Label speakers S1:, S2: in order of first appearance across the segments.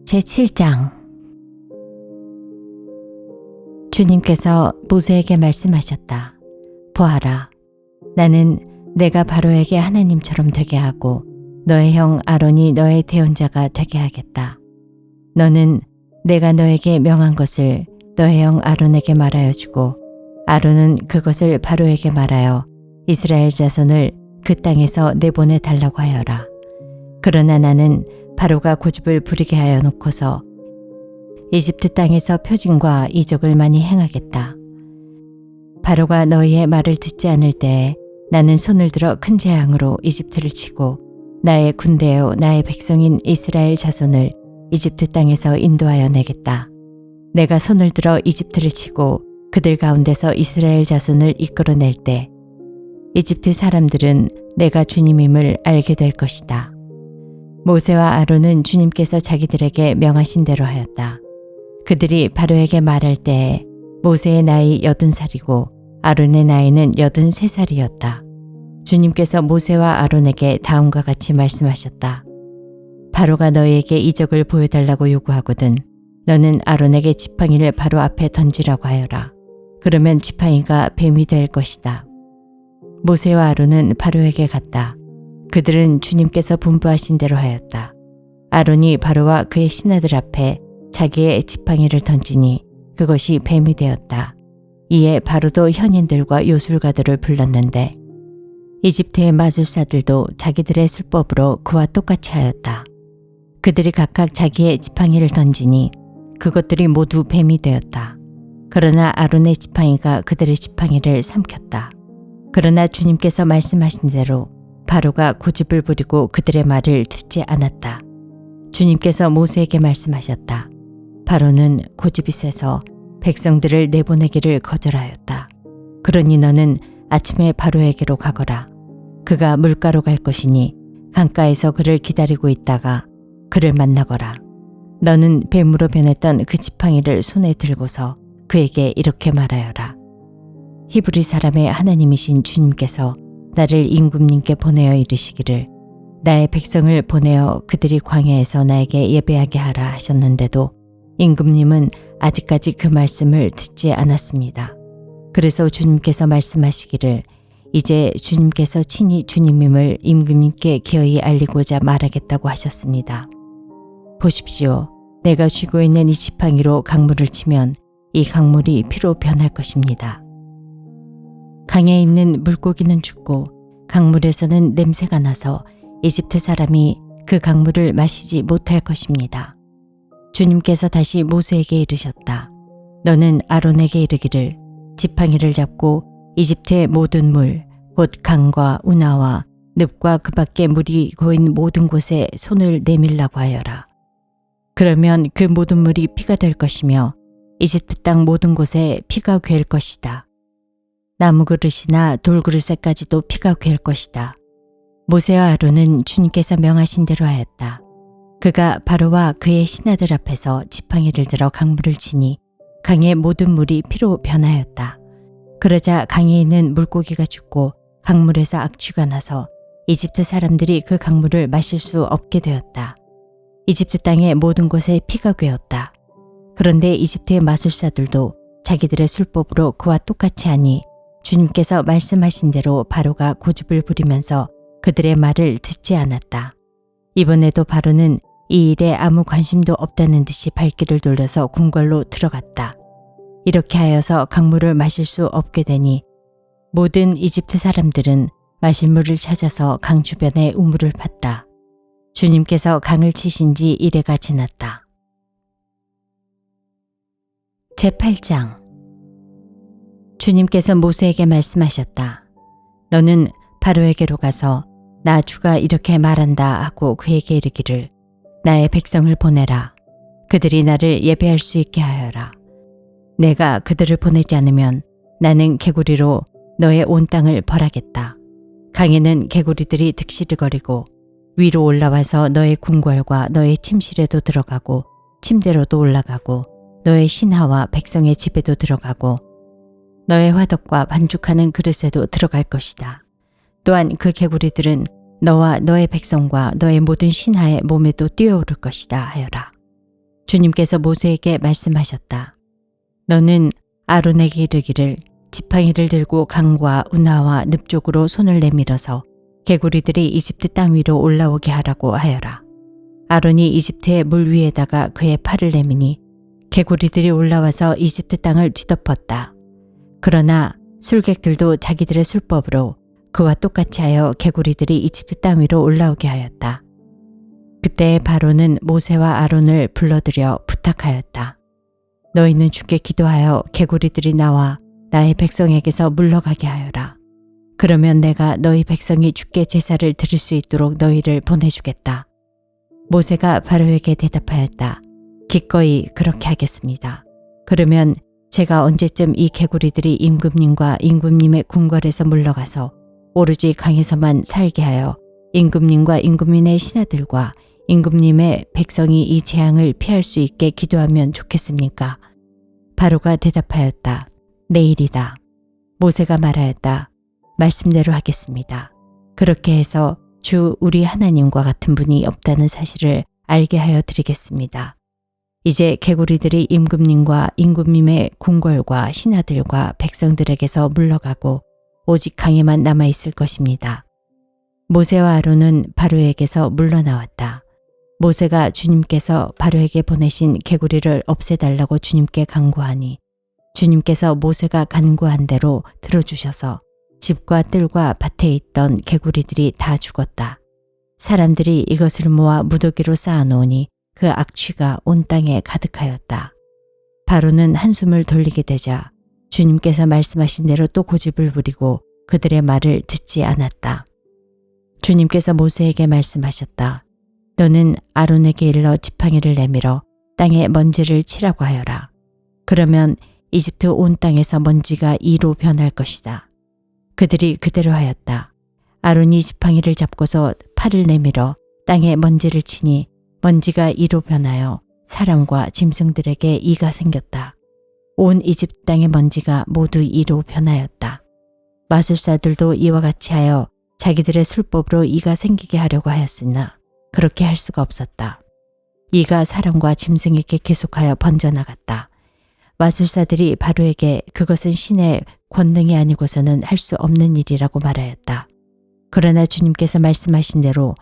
S1: 제7장. 주님께서 모세에게 말씀하셨다. 보아라, 나는 내가 바로에게 하나님처럼 되게 하고 너의 형 아론이 너의 대언자가 되게 하겠다. 너는 내가 너에게 명한 것을 너의 형 아론에게 말하여 주고 아론은 그것을 바로에게 말하여 이스라엘 자손을 그 땅에서 내보내 달라고 하여라. 그러나 나는 바로가 고집을 부리게 하여 놓고서 이집트 땅에서 표징과 이적을 많이 행하겠다. 바로가 너희의 말을 듣지 않을 때에 나는 손을 들어 큰 재앙으로 이집트를 치고 나의 군대요 나의 백성인 이스라엘 자손을 이집트 땅에서 인도하여 내겠다. 내가 손을 들어 이집트를 치고 그들 가운데서 이스라엘 자손을 이끌어낼 때 이집트 사람들은 내가 주님임을 알게 될 것이다. 모세와 아론은 주님께서 자기들에게 명하신 대로 하였다. 그들이 바로에게 말할 때에 모세의 나이 80살이고 아론의 나이는 83살이었다. 주님께서 모세와 아론에게 다음과 같이 말씀하셨다. 바로가 너희에게 이적을 보여달라고 요구하거든 너는 아론에게 지팡이를 바로 앞에 던지라고 하여라. 그러면 지팡이가 뱀이 될 것이다. 모세와 아론은 바로에게 갔다. 그들은 주님께서 분부하신 대로 하였다. 아론이 바로와 그의 신하들 앞에 자기의 지팡이를 던지니 그것이 뱀이 되었다. 이에 바로도 현인들과 요술가들을 불렀는데 이집트의 마술사들도 자기들의 술법으로 그와 똑같이 하였다. 그들이 각각 자기의 지팡이를 던지니 그것들이 모두 뱀이 되었다. 그러나 아론의 지팡이가 그들의 지팡이를 삼켰다. 그러나 주님께서 말씀하신 대로 바로가 고집을 부리고 그들의 말을 듣지 않았다. 주님께서 모세에게 말씀하셨다. 바로는 고집이 세서 백성들을 내보내기를 거절하였다. 그러니 너는 아침에 바로에게로 가거라. 그가 물가로 갈 것이니 강가에서 그를 기다리고 있다가 그를 만나거라. 너는 뱀으로 변했던 그 지팡이를 손에 들고서 그에게 이렇게 말하여라. 히브리 사람의 하나님이신 주님께서 나를 임금님께 보내어 이르시기를 나의 백성을 보내어 그들이 광야에서 나에게 예배하게 하라 하셨는데도 임금님은 아직까지 그 말씀을 듣지 않았습니다. 그래서 주님께서 말씀하시기를 이제 주님께서 친히 주님임을 임금님께 기어이 알리고자 말하겠다고 하셨습니다. 보십시오. 내가 쥐고 있는 이 지팡이로 강물을 치면 이 강물이 피로 변할 것입니다. 강에 있는 물고기는 죽고 강물에서는 냄새가 나서 이집트 사람이 그 강물을 마시지 못할 것입니다. 주님께서 다시 모세에게 이르셨다. 너는 아론에게 이르기를 지팡이를 잡고 이집트의 모든 물, 곧 강과 운하와 늪과 그 밖에 물이 고인 모든 곳에 손을 내밀라고 하여라. 그러면 그 모든 물이 피가 될 것이며 이집트 땅 모든 곳에 피가 괴일 것이다. 나무 그릇이나 돌 그릇에까지도 피가 괴일 것이다. 모세와 아론은 주님께서 명하신 대로 하였다. 그가 바로와 그의 신하들 앞에서 지팡이를 들어 강물을 치니 강의 모든 물이 피로 변하였다. 그러자 강에 있는 물고기가 죽고 강물에서 악취가 나서 이집트 사람들이 그 강물을 마실 수 없게 되었다. 이집트 땅의 모든 곳에 피가 괴었다. 그런데 이집트의 마술사들도 자기들의 술법으로 그와 똑같이 하니 주님께서 말씀하신 대로 바로가 고집을 부리면서 그들의 말을 듣지 않았다. 이번에도 바로는 이 일에 아무 관심도 없다는 듯이 발길을 돌려서 궁궐로 들어갔다. 이렇게 하여서 강물을 마실 수 없게 되니 모든 이집트 사람들은 마실 물을 찾아서 강 주변에 우물을 팠다. 주님께서 강을 치신 지 이래가 지났다. 제8장. 주님께서 모세에게 말씀하셨다. 너는 바로에게로 가서 나 주가 이렇게 말한다 하고 그에게 이르기를 나의 백성을 보내라. 그들이 나를 예배할 수 있게 하여라. 내가 그들을 보내지 않으면 나는 개구리로 너의 온 땅을 벌하겠다. 강에는 개구리들이 득실거리고 위로 올라와서 너의 궁궐과 너의 침실에도 들어가고 침대로도 올라가고 너의 신하와 백성의 집에도 들어가고 너의 화덕과 반죽하는 그릇에도 들어갈 것이다. 또한 그 개구리들은 너와 너의 백성과 너의 모든 신하의 몸에도 뛰어오를 것이다 하여라. 주님께서 모세에게 말씀하셨다. 너는 아론에게 이르기를 지팡이를 들고 강과 운하와 늪 쪽으로 손을 내밀어서 개구리들이 이집트 땅 위로 올라오게 하라고 하여라. 아론이 이집트의 물 위에다가 그의 팔을 내미니 개구리들이 올라와서 이집트 땅을 뒤덮었다. 그러나 술객들도 자기들의 술법으로 그와 똑같이 하여 개구리들이 이집트 땅 위로 올라오게 하였다. 그때 바로는 모세와 아론을 불러들여 부탁하였다. 너희는 주께 기도하여 개구리들이 나와 나의 백성에게서 물러가게 하여라. 그러면 내가 너희 백성이 주께 제사를 드릴 수 있도록 너희를 보내주겠다. 모세가 바로에게 대답하였다. 기꺼이 그렇게 하겠습니다. 그러면 제가 언제쯤 이 개구리들이 임금님과 임금님의 궁궐에서 물러가서 오로지 강에서만 살게 하여 임금님과 임금님의 신하들과 임금님의 백성이 이 재앙을 피할 수 있게 기도하면 좋겠습니까? 바로가 대답하였다. 내일이다. 모세가 말하였다. 말씀대로 하겠습니다. 그렇게 해서 주 우리 하나님과 같은 분이 없다는 사실을 알게 하여 드리겠습니다. 이제 개구리들이 임금님과 임금님의 궁궐과 신하들과 백성들에게서 물러가고 오직 강에만 남아있을 것입니다. 모세와 아론은 바로에게서 물러나왔다. 모세가 주님께서 바로에게 보내신 개구리를 없애달라고 주님께 간구하니 주님께서 모세가 간구한 대로 들어주셔서 집과 뜰과 밭에 있던 개구리들이 다 죽었다. 사람들이 이것을 모아 무더기로 쌓아놓으니 그 악취가 온 땅에 가득하였다. 바로는 한숨을 돌리게 되자 주님께서 말씀하신 대로 또 고집을 부리고 그들의 말을 듣지 않았다. 주님께서 모세에게 말씀하셨다. 너는 아론에게 일러 지팡이를 내밀어 땅에 먼지를 치라고 하여라. 그러면 이집트 온 땅에서 먼지가 이로 변할 것이다. 그들이 그대로 하였다. 아론이 지팡이를 잡고서 팔을 내밀어 땅에 먼지를 치니 먼지가 이로 변하여 사람과 짐승들에게 이가 생겼다. 온 이집트 땅의 먼지가 모두 이로 변하였다. 마술사들도 이와 같이 하여 자기들의 술법으로 이가 생기게 하려고 하였으나 그렇게 할 수가 없었다. 이가 사람과 짐승에게 계속하여 번져나갔다. 마술사들이 바로에게 그것은 신의 권능이 아니고서는 할 수 없는 일이라고 말하였다. 그러나 주님께서 말씀하신 대로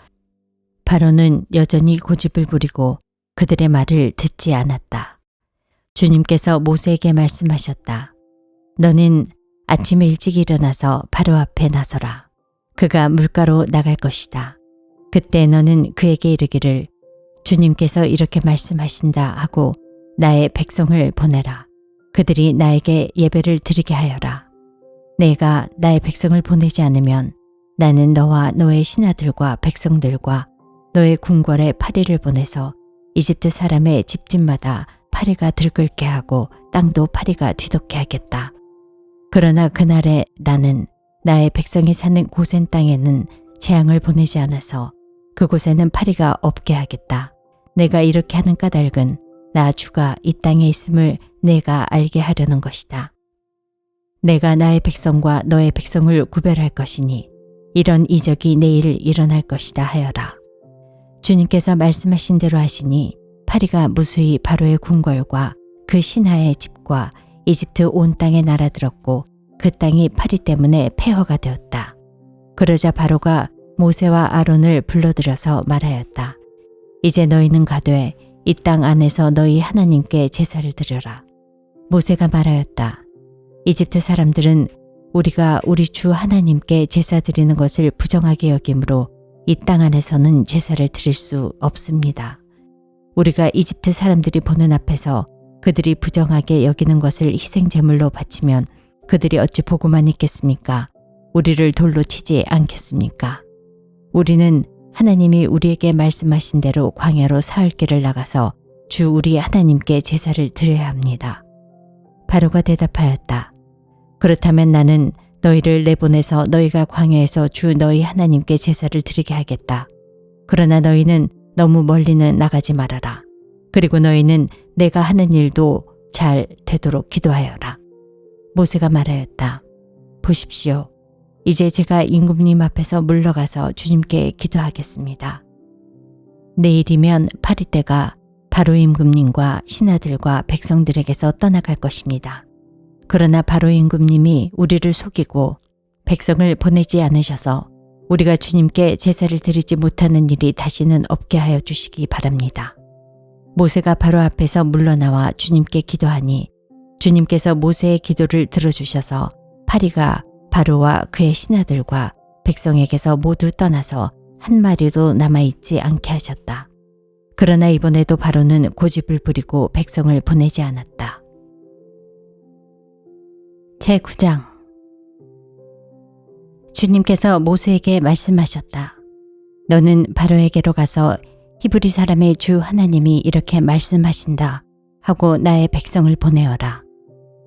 S1: 바로는 여전히 고집을 부리고 그들의 말을 듣지 않았다. 주님께서 모세에게 말씀하셨다. 너는 아침에 일찍 일어나서 바로 앞에 나서라. 그가 물가로 나갈 것이다. 그때 너는 그에게 이르기를 주님께서 이렇게 말씀하신다 하고 나의 백성을 보내라. 그들이 나에게 예배를 드리게 하여라. 내가 나의 백성을 보내지 않으면 나는 너와 너의 신하들과 백성들과 너의 궁궐에 파리를 보내서 이집트 사람의 집집마다 파리가 들끓게 하고 땅도 파리가 뒤덮게 하겠다. 그러나 그날에 나는 나의 백성이 사는 고센 땅에는 재앙을 보내지 않아서 그곳에는 파리가 없게 하겠다. 내가 이렇게 하는 까닭은 나 주가 이 땅에 있음을 내가 알게 하려는 것이다. 내가 나의 백성과 너의 백성을 구별할 것이니 이런 이적이 내일 일어날 것이다 하여라. 주님께서 말씀하신 대로 하시니 파리가 무수히 바로의 궁궐과 그 신하의 집과 이집트 온 땅에 날아들었고 그 땅이 파리 때문에 폐허가 되었다. 그러자 바로가 모세와 아론을 불러들여서 말하였다. 이제 너희는 가되 이 땅 안에서 너희 하나님께 제사를 드려라. 모세가 말하였다. 이집트 사람들은 우리가 우리 주 하나님께 제사 드리는 것을 부정하게 여기므로 이 땅 안에서는 제사를 드릴 수 없습니다. 우리가 이집트 사람들이 보는 앞에서 그들이 부정하게 여기는 것을 희생 제물로 바치면 그들이 어찌 보고만 있겠습니까? 우리를 돌로 치지 않겠습니까? 우리는 하나님이 우리에게 말씀하신 대로 광야로 사흘 길을 나가서 주 우리 하나님께 제사를 드려야 합니다. 바로가 대답하였다. 그렇다면 나는 너희를 내보내서 너희가 광야에서 주 너희 하나님께 제사를 드리게 하겠다. 그러나 너희는 너무 멀리는 나가지 말아라. 그리고 너희는 내가 하는 일도 잘 되도록 기도하여라. 모세가 말하였다. 보십시오. 이제 제가 임금님 앞에서 물러가서 주님께 기도하겠습니다. 내일이면 파리 때가 바로 임금님과 신하들과 백성들에게서 떠나갈 것입니다. 그러나 바로 임금님이 우리를 속이고 백성을 보내지 않으셔서 우리가 주님께 제사를 드리지 못하는 일이 다시는 없게 하여 주시기 바랍니다. 모세가 바로 앞에서 물러나와 주님께 기도하니 주님께서 모세의 기도를 들어주셔서 파리가 바로와 그의 신하들과 백성에게서 모두 떠나서 한 마리도 남아있지 않게 하셨다. 그러나 이번에도 바로는 고집을 부리고 백성을 보내지 않았다. 제9장 주님께서 모세에게 말씀하셨다. 너는 바로에게로 가서 히브리 사람의 주 하나님이 이렇게 말씀하신다 하고 나의 백성을 보내어라.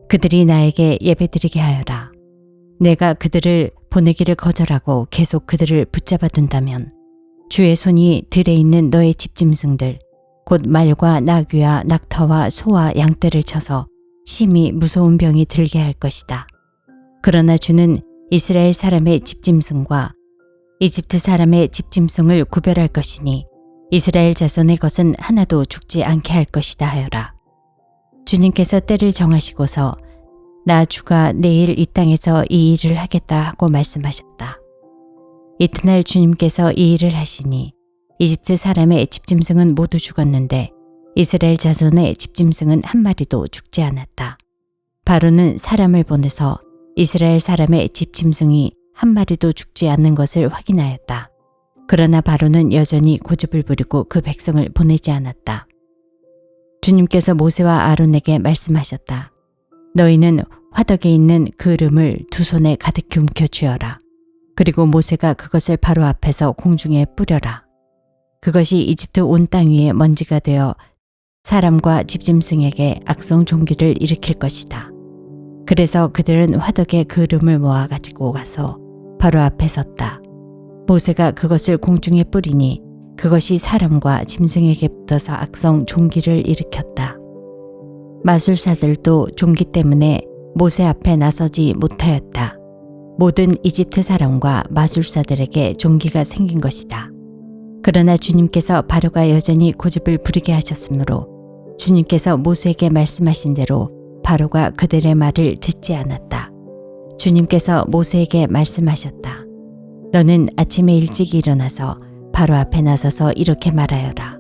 S1: 그들이 나에게 예배드리게 하여라. 내가 그들을 보내기를 거절하고 계속 그들을 붙잡아 둔다면 주의 손이 들에 있는 너의 집짐승들 곧 말과 나귀와 낙타와 소와 양떼를 쳐서 심히 무서운 병이 들게 할 것이다. 그러나 주는 이스라엘 사람의 집짐승과 이집트 사람의 집짐승을 구별할 것이니 이스라엘 자손의 것은 하나도 죽지 않게 할 것이다 하여라. 주님께서 때를 정하시고서 나 주가 내일 이 땅에서 이 일을 하겠다 하고 말씀하셨다. 이튿날 주님께서 이 일을 하시니 이집트 사람의 집짐승은 모두 죽었는데 이스라엘 자손의 집짐승은 한 마리도 죽지 않았다. 바로는 사람을 보내서 이스라엘 사람의 집짐승이 한 마리도 죽지 않는 것을 확인하였다. 그러나 바로는 여전히 고집을 부리고 그 백성을 보내지 않았다. 주님께서 모세와 아론에게 말씀하셨다. 너희는 화덕에 있는 그름을 두 손에 가득히 움켜쥐어라. 그리고 모세가 그것을 바로 앞에서 공중에 뿌려라. 그것이 이집트 온 땅 위에 먼지가 되어 사람과 집짐승에게 악성 종기를 일으킬 것이다. 그래서 그들은 화덕에 그름을 모아 가지고 가서 바로 앞에 섰다. 모세가 그것을 공중에 뿌리니 그것이 사람과 짐승에게 붙어서 악성 종기를 일으켰다. 마술사들도 종기 때문에 모세 앞에 나서지 못하였다. 모든 이집트 사람과 마술사들에게 종기가 생긴 것이다. 그러나 주님께서 바로가 여전히 고집을 부리게 하셨으므로 주님께서 모세에게 말씀하신 대로 바로가 그들의 말을 듣지 않았다. 주님께서 모세에게 말씀하셨다. 너는 아침에 일찍 일어나서 바로 앞에 나서서 이렇게 말하여라.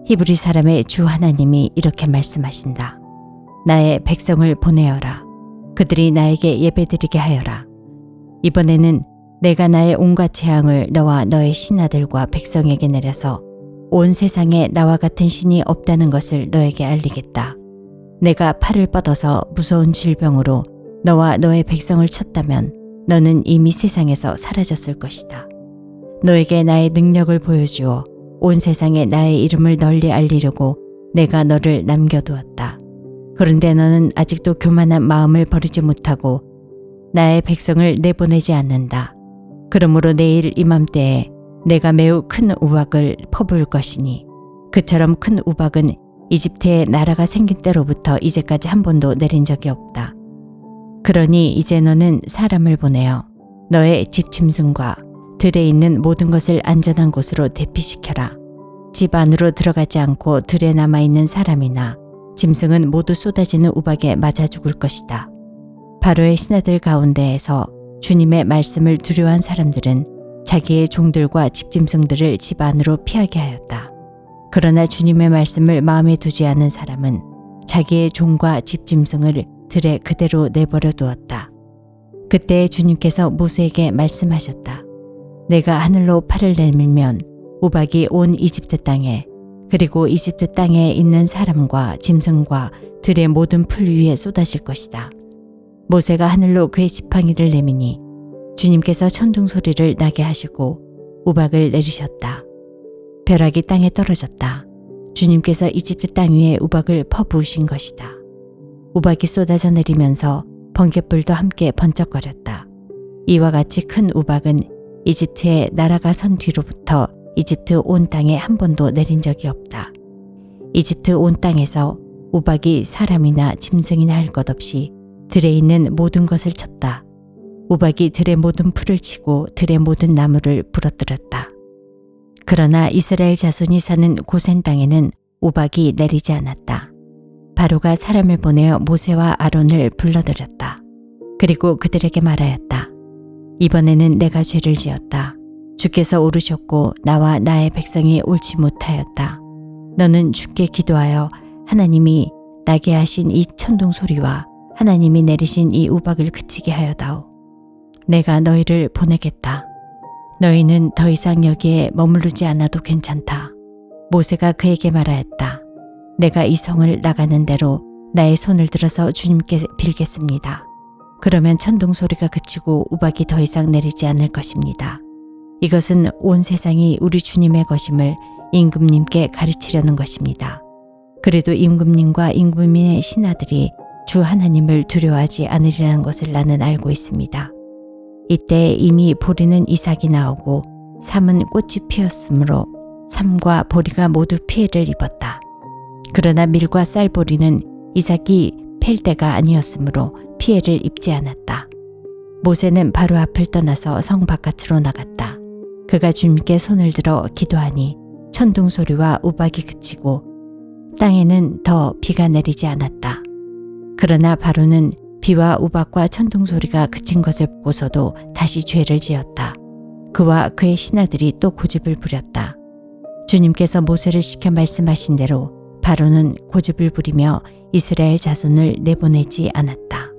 S1: 히브리 사람의 주 하나님이 이렇게 말씀하신다. 나의 백성을 보내어라. 그들이 나에게 예배드리게 하여라. 이번에는 내가 나의 온갖 재앙을 너와 너의 신하들과 백성에게 내려서 온 세상에 나와 같은 신이 없다는 것을 너에게 알리겠다. 내가 팔을 뻗어서 무서운 질병으로 너와 너의 백성을 쳤다면 너는 이미 세상에서 사라졌을 것이다. 너에게 나의 능력을 보여주어 온 세상에 나의 이름을 널리 알리려고 내가 너를 남겨두었다. 그런데 너는 아직도 교만한 마음을 버리지 못하고 나의 백성을 내보내지 않는다. 그러므로 내일 이맘때에 내가 매우 큰 우박을 퍼부을 것이니 그처럼 큰 우박은 이집트에 나라가 생긴 때로부터 이제까지 한 번도 내린 적이 없다. 그러니 이제 너는 사람을 보내어 너의 집짐승과 들에 있는 모든 것을 안전한 곳으로 대피시켜라. 집 안으로 들어가지 않고 들에 남아있는 사람이나 짐승은 모두 쏟아지는 우박에 맞아 죽을 것이다. 바로의 신하들 가운데에서 주님의 말씀을 두려워한 사람들은 자기의 종들과 집짐승들을 집 안으로 피하게 하였다. 그러나 주님의 말씀을 마음에 두지 않은 사람은 자기의 종과 집짐승을 들에 그대로 내버려 두었다. 그때 주님께서 모세에게 말씀하셨다. 내가 하늘로 팔을 내밀면 우박이 온 이집트 땅에 그리고 이집트 땅에 있는 사람과 짐승과 들의 모든 풀 위에 쏟아질 것이다. 모세가 하늘로 그의 지팡이를 내미니 주님께서 천둥 소리를 나게 하시고 우박을 내리셨다. 벼락이 땅에 떨어졌다. 주님께서 이집트 땅 위에 우박을 퍼부으신 것이다. 우박이 쏟아져 내리면서 번갯불도 함께 번쩍거렸다. 이와 같이 큰 우박은 이집트에 나라가 선 뒤로부터 이집트 온 땅에 한 번도 내린 적이 없다. 이집트 온 땅에서 우박이 사람이나 짐승이나 할 것 없이 들에 있는 모든 것을 쳤다. 우박이 들의 모든 풀을 치고 들의 모든 나무를 부러뜨렸다. 그러나 이스라엘 자손이 사는 고센 땅에는 우박이 내리지 않았다. 바로가 사람을 보내어 모세와 아론을 불러들였다. 그리고 그들에게 말하였다. 이번에는 내가 죄를 지었다. 주께서 오르셨고 나와 나의 백성이 옳지 못하였다. 너는 주께 기도하여 하나님이 나게 하신 이 천둥 소리와 하나님이 내리신 이 우박을 그치게 하여다오. 내가 너희를 보내겠다. 너희는 더 이상 여기에 머무르지 않아도 괜찮다. 모세가 그에게 말하였다. 내가 이 성을 나가는 대로 나의 손을 들어서 주님께 빌겠습니다. 그러면 천둥 소리가 그치고 우박이 더 이상 내리지 않을 것입니다. 이것은 온 세상이 우리 주님의 것임을 임금님께 가르치려는 것입니다. 그래도 임금님과 임금님의 신하들이 주 하나님을 두려워하지 않으리라는 것을 나는 알고 있습니다. 이때 이미 보리는 이삭이 나오고 삼은 꽃이 피었으므로 삼과 보리가 모두 피해를 입었다. 그러나 밀과 쌀보리는 이삭이 팰 때가 아니었으므로 피해를 입지 않았다. 모세는 바로 앞을 떠나서 성 바깥으로 나갔다. 그가 주님께 손을 들어 기도하니 천둥 소리와 우박이 그치고 땅에는 더 비가 내리지 않았다. 그러나 바로는 비와 우박과 천둥 소리가 그친 것을 보고서도 다시 죄를 지었다. 그와 그의 신하들이 또 고집을 부렸다. 주님께서 모세를 시켜 말씀하신 대로 바로는 고집을 부리며 이스라엘 자손을 내보내지 않았다.